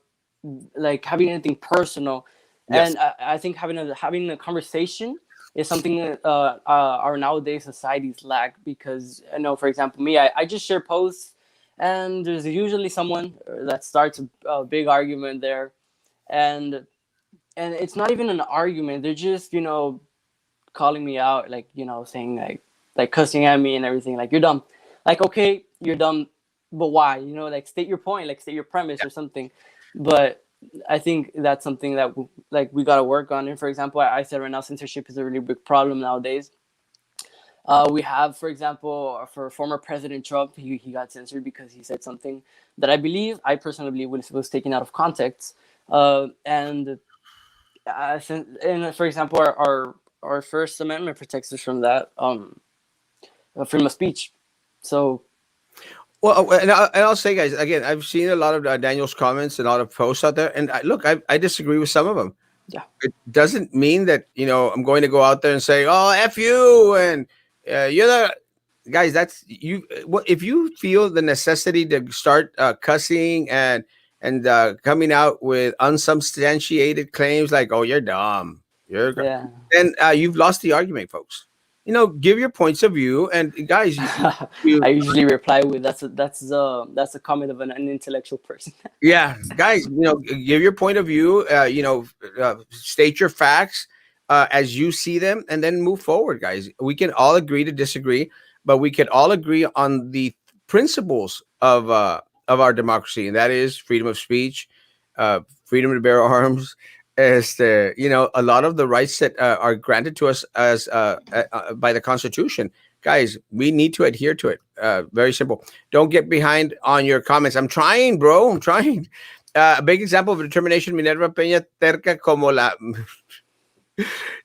like having anything personal. Yes. And I think having a conversation is something that our nowadays societies lack. Because I know, for example, me, I just share posts, and there's usually someone that starts a big argument there. And and it's not even an argument. They're just, calling me out, like, saying, like cussing at me and everything, like, you're dumb. Like, okay, you're dumb, but why? Like, state your point, like, state your premise or something. But I think that's something that we got to work on. And for example, I said right now, censorship is a really big problem nowadays. We have, for example, for former President Trump, he got censored because he said something that I personally believe was taken out of context. And for example, our First Amendment protects us from that, freedom of speech. So Well, and I'll say, guys, again, I've seen a lot of Daniel's comments and a lot of posts out there, and I disagree with some of them. yeah, It doesn't mean that I'm going to go out there and say, "Oh, f you," and you're the guys. That's you. If you feel the necessity to start cussing and coming out with unsubstantiated claims like, "Oh, you're dumb," yeah. then you've lost the argument, folks. Give your points of view, and guys, I usually reply with, that's a comment of an intellectual person. yeah, guys, give your point of view, state your facts as you see them, and then move forward, guys. We can all agree to disagree, but we can all agree on the principles of our democracy, and that is freedom of speech, freedom to bear arms. A lot of the rights that are granted to us as by the Constitution. Guys, we need to adhere to it. Very simple. Don't get behind on your comments. I'm trying, bro. I'm trying. A big example of determination, Minerva Peña terca como la.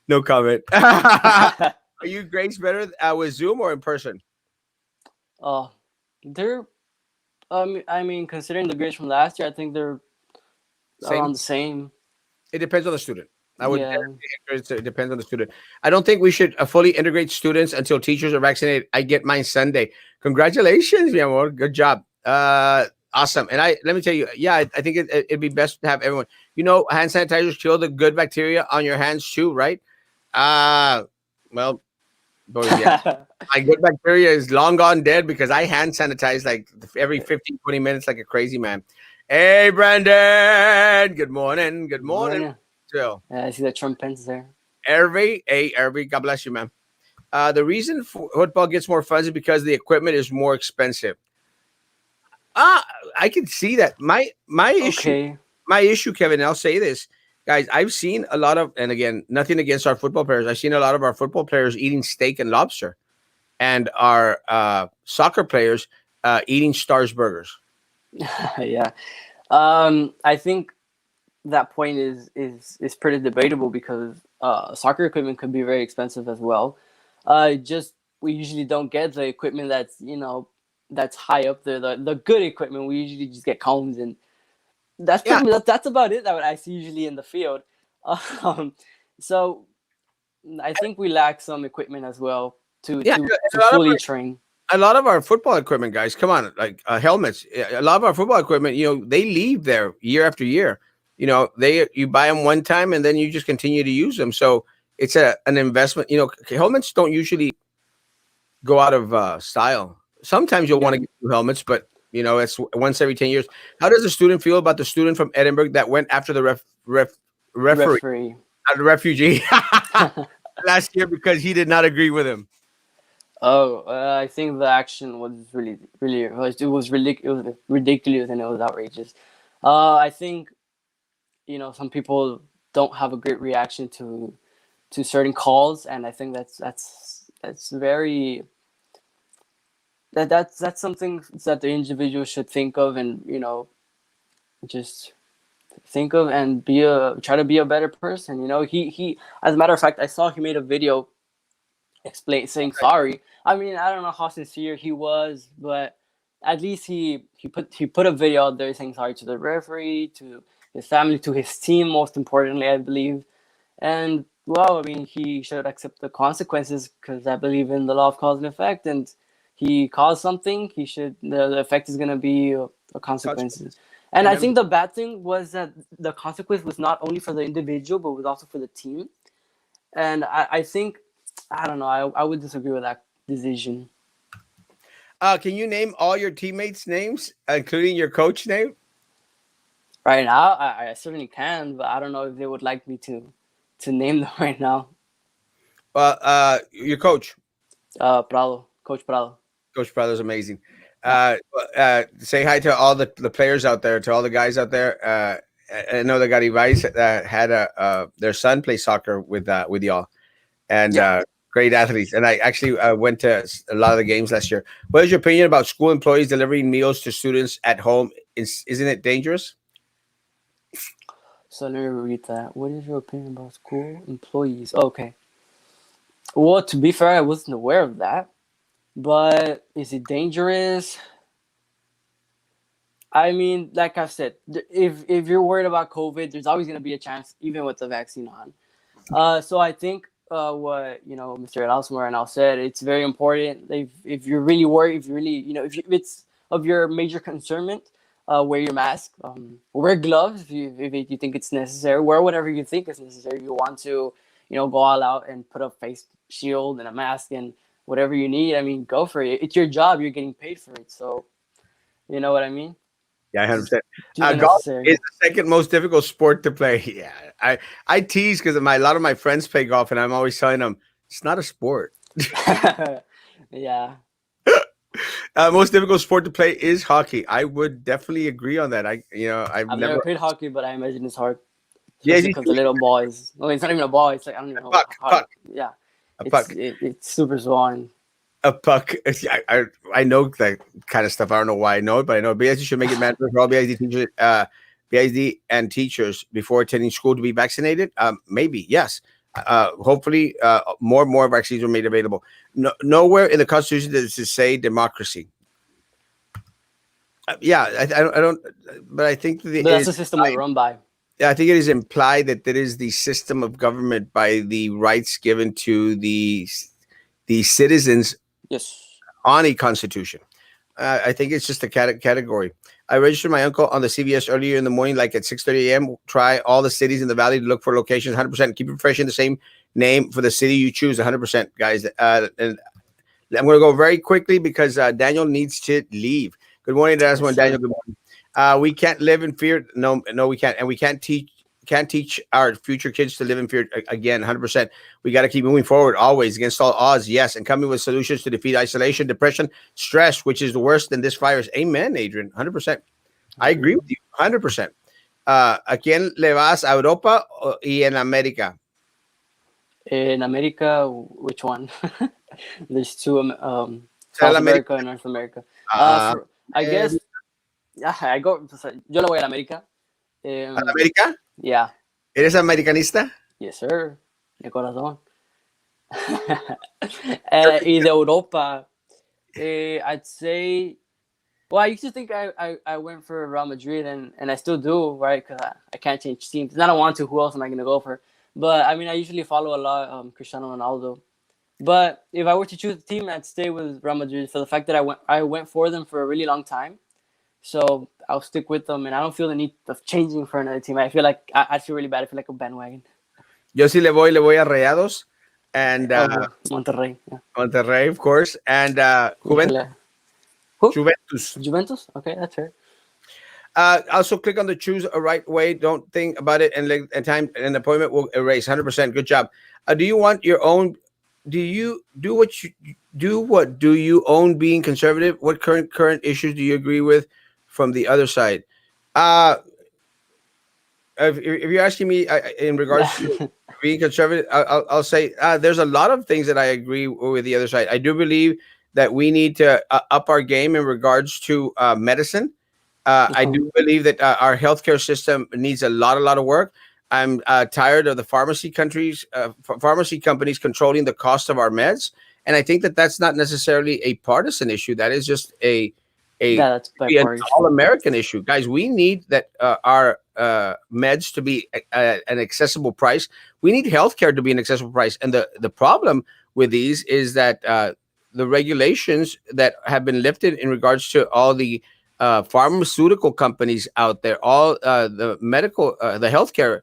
No comment. Are you grades better with Zoom or in person? uh, they're I mean, considering the grades from last year, I think they're Same. around the same. It depends on the student. I would Yeah. definitely encourage. It depends on the student. I don't think we should fully integrate students until teachers are vaccinated. I get mine Sunday. Congratulations, mi amor. Good job. Awesome. And I let me tell you, yeah, I think it'd be best to have everyone. Hand sanitizers kill the good bacteria on your hands too, right? Uh well, boys, yeah. My good bacteria is long gone dead because I hand sanitize like every 15, 20 minutes like a crazy man. Hey, Brandon. Good morning. Good morning. Morning. Jill. Yeah, I see the trumpets there. Hervey, God bless you, man. The reason football gets more fun is because the equipment is more expensive. Ah, I can see that. Okay. My issue, Kevin. And I'll say this, guys. I've seen a lot of, and again, nothing against our football players. I've seen a lot of our football players eating steak and lobster, and our soccer players eating Stars burgers. Yeah. I think that point is pretty debatable because soccer equipment could be very expensive as well. Just we usually don't get the equipment that's that's high up there. The good equipment we usually just get cones, and Yeah, that's about it that I see usually in the field. Um, so I think we lack some equipment as well to yeah. to And to fully train. a lot of our football equipment, guys, come on, like helmets. A lot of our football equipment, they leave there year after year. You buy them one time and then you just continue to use them. So it's an investment. Helmets don't usually go out of style. Sometimes you'll want Yeah, to get new helmets, but it's once every 10 years. How does the student feel about the student from Edinburgh that went after the referee, referee. the refugee last year because he did not agree with him? Oh, I think the action was really, it was ridiculous and it was outrageous. I think some people don't have a great reaction to certain calls, and I think that's very that's something that the individual should think of, and just think of and try to be a better person. He as a matter of fact, I saw he made a video explain saying sorry. I mean, I don't know how sincere he was, but at least he put a video out there saying sorry to the referee, to his family, to his team, most importantly, I believe. And well, I mean, he should accept the consequences because I believe in the law of cause and effect. And he caused something, the effect is gonna be a consequences. And I And think the bad thing was that the consequence was not only for the individual, but was also for the team. And I think I don't know. I would disagree with that decision. can you name all your teammates' names, including your coach name? Right now, I certainly can, but I don't know if they would like me to name them right now. Well, your coach, Prado, Coach Prado. Coach Brother's amazing. Yeah, Say hi to all the players out there, to all the guys out there. I know that Garibay had their son play soccer with y'all, and yeah. great athletes. And I actually went to a lot of the games last year. What is your opinion about school employees delivering meals to students at home? Isn't it dangerous? So let me read that. What is your opinion about school employees? Okay. Well, to be fair, I wasn't aware of that. But is it dangerous? I mean, like I said, if you're worried about COVID, there's always going to be a chance, even with the vaccine on. So I think what Mr. Erasmo right now said, it's very important. If you're really worried, if you really if it's of your major concern, wear your mask, wear gloves if you think it's necessary, wear whatever you think is necessary. If you want to go all out and put a face shield and a mask and whatever you need. I mean, go for it. It's your job. You're getting paid for it. So you know what I mean. Yeah, 100%. Do the Golf necessary. is the second most difficult sport to play. Yeah, I tease because a lot of my friends play golf, and I'm always telling them it's not a sport. Yeah. Most difficult sport to play is hockey. I would definitely agree on that. I've I've never. never played hockey, but I imagine it's hard, Yeah, especially because the little ball is. Well, it's not even a ball. It's like I don't even know how. puck, Yeah, a puck, it's super swollen. a puck. I know that kind of stuff. I don't know why I know it, but I know BISD should make it mandatory for all BISD teachers, BISD and teachers before attending school to be vaccinated. Maybe yes. Hopefully, more vaccines are made available. Nowhere in the Constitution does it say democracy. Yeah, I don't, but I think But that's the system we run by. I think it is implied that that is the system of government by the rights given to the citizens Yes. on a constitution. I think it's just a category. I registered my uncle on the CVS earlier in the morning, like at 6:30 a.m. Try all the cities in the valley to look for locations. 100%. Keep it fresh in the same name for the city you choose. 100%, guys. And I'm going to go very quickly because Daniel needs to leave. Good morning, Yes, Erasmo and Daniel. sir. Good morning. We can't live in fear. No, no, we can't, and we can't teach our future kids to live in fear again. 100%. We got to keep moving forward always against all odds. Yes, and coming with solutions to defeat isolation, depression, stress, which is the worst than this virus. Amen, Adrian. 100%. I agree Agree. with you. 100%. ¿A quién le vas? ¿A Europa y en América? In America, which one? There's two. ¿Será la South América? America and North America. Ah, For I guess I go. Yo le voy a América. ¿A la Um, América? yeah. ¿Eres americanista? Yes, sir. De corazón. Y de Europa, I'd say. Well, I used to think I went for Real Madrid, and I still do, right? Because I can't change teams. And I don't want to. Who else am I going to go for? But I mean, I usually follow a lot Cristiano Ronaldo. But if I were to choose a team, I'd stay with Real Madrid for the fact that I went for them for a really long time. So I'll stick with them, and I don't feel the need of changing for another team. I feel like I feel really bad. I feel like a bandwagon. Yo sí le voy a Rayados and Oh, Monterrey. Yeah. Monterrey, of course, and Híjole. Who? Juventus. Juventus? Okay, that's fair. Also, click on the choose a right way. Don't think about it, and time and appointment will erase. 100%. Good job. Do you want your own? Do you do what you do? What do you own? Being conservative. What current issues do you agree with from the other side? Uh, if you're asking me in regards to being conservative, I'll say there's a lot of things that I agree with the other side. I do believe that we need to up our game in regards to medicine. I Uh-huh. do believe that our healthcare system needs a lot of work. I'm tired of the pharmacy companies controlling the cost of our meds, and I think that that's not necessarily a partisan issue. That is just a Yeah, that's be an bipartisan. all-American issue, guys. We need that our meds to be an accessible price. We need healthcare to be an accessible price, and the problem with these is that the regulations that have been lifted in regards to all the pharmaceutical companies out there, all the medical, the healthcare,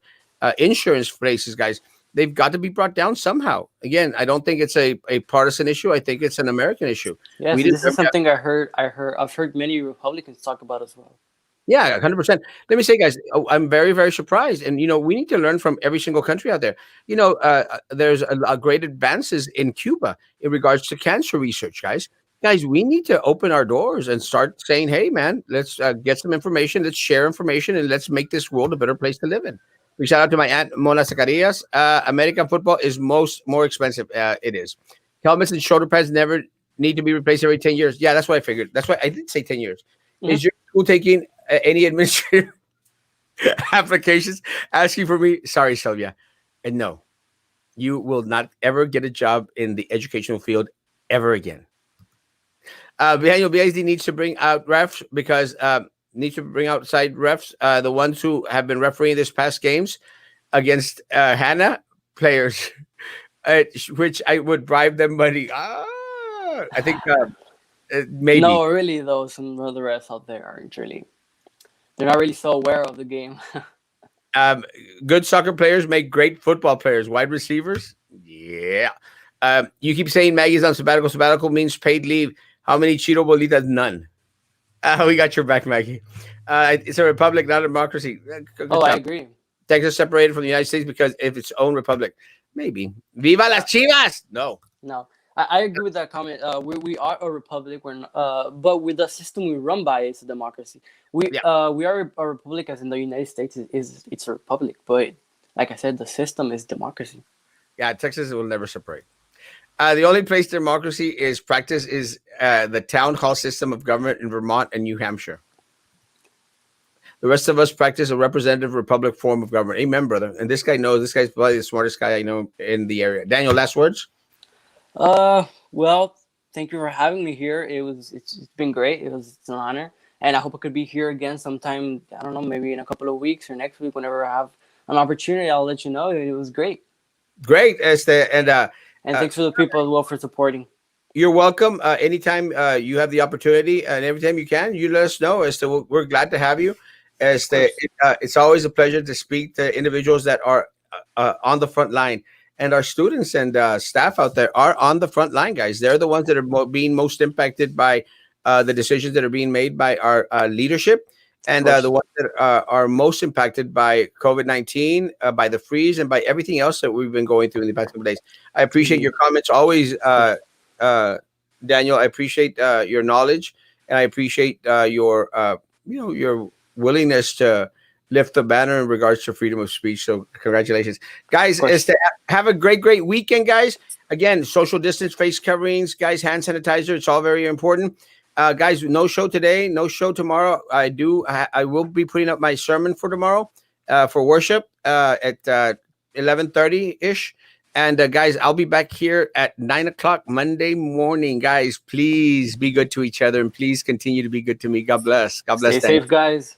insurance places, guys, they've got to be brought down somehow. Again, I don't think it's a partisan issue. I think it's an American issue. We Yes, this is deserve to. something I've heard many Republicans talk about as well. Yeah, 100%. Let me say, guys, I'm very, very surprised. And, we need to learn from every single country out there. There's a great advances in Cuba in regards to cancer research, guys. Guys, we need to open our doors and start saying, hey, man, let's get some information. Let's share information and let's make this world a better place to live in. Big shout out to my aunt, Mona Zacarias. American football is more expensive. It is. Helmets and shoulder pads never need to be replaced every 10 years. Yeah, that's what I figured. That's why I did say 10 years. Mhm. Is your school taking any administrative applications asking for me? Sorry, Sylvia. And no, you will not ever get a job in the educational field ever again. Daniel BSD needs to bring out refs because needs to bring outside refs, the ones who have been refereeing this past games against Hannah players, which I would bribe them money. I think maybe. No, really though, some of the refs out there aren't really. They're not really so aware of the game. Um, Good soccer players make great football players. Wide receivers, yeah. You keep saying Maggie's on sabbatical. Sabbatical means paid leave. How many Cheeto bolitas? None. We got your back, Maggie. It's a republic, not a democracy. Good Oh, I job. agree. Texas separated from the United States because of its own republic. Maybe. Viva las Chivas! No. No, I agree with that comment. We are a republic. But with the system we run by, it's a democracy. Yeah. We are a republic, as in the United States is it's a republic. But like I said, the system is democracy. Yeah, Texas will never separate. The only place democracy is practiced is the town hall system of government in Vermont and New Hampshire. The rest of us practice a representative republic form of government. Amen, brother. And this guy knows. This guy's probably the smartest guy I know in the area. Daniel, last words? Well, thank you for having me here. It's been great. It's an honor. and I hope I could be here again sometime. I don't know, maybe in a couple of weeks or next week, whenever I have an opportunity. I'll let you know. It was great, Great. And and uh, thanks for the people as well for supporting. you're welcome. Anytime you have the opportunity, and every time you can, you let us know. As to we're glad to have you. Of As to course, it's always a pleasure to speak to individuals that are on the front line, and our students and staff out there are on the front line, guys. They're the ones that are being most impacted by the decisions that are being made by our leadership, of and the course, ones that are most impacted by COVID-19, by the freeze, and by everything else that we've been going through in the past couple of days. I appreciate indeed, your comments always. of course. Uh, Daniel, I appreciate your knowledge, and I appreciate your willingness to lift the banner in regards to freedom of speech. So congratulations, Of guys! Is course. to have a great weekend, guys. Again, social distance, face coverings, guys, hand sanitizer. It's all very important. Guys, no show today, no show tomorrow. I will be putting up my sermon for tomorrow for worship at 11:30 ish. And guys, I'll be back here at 9 o'clock Monday morning. Guys, please be good to each other and please continue to be good to me. God bless. God bless, Stay Daniel. safe, guys.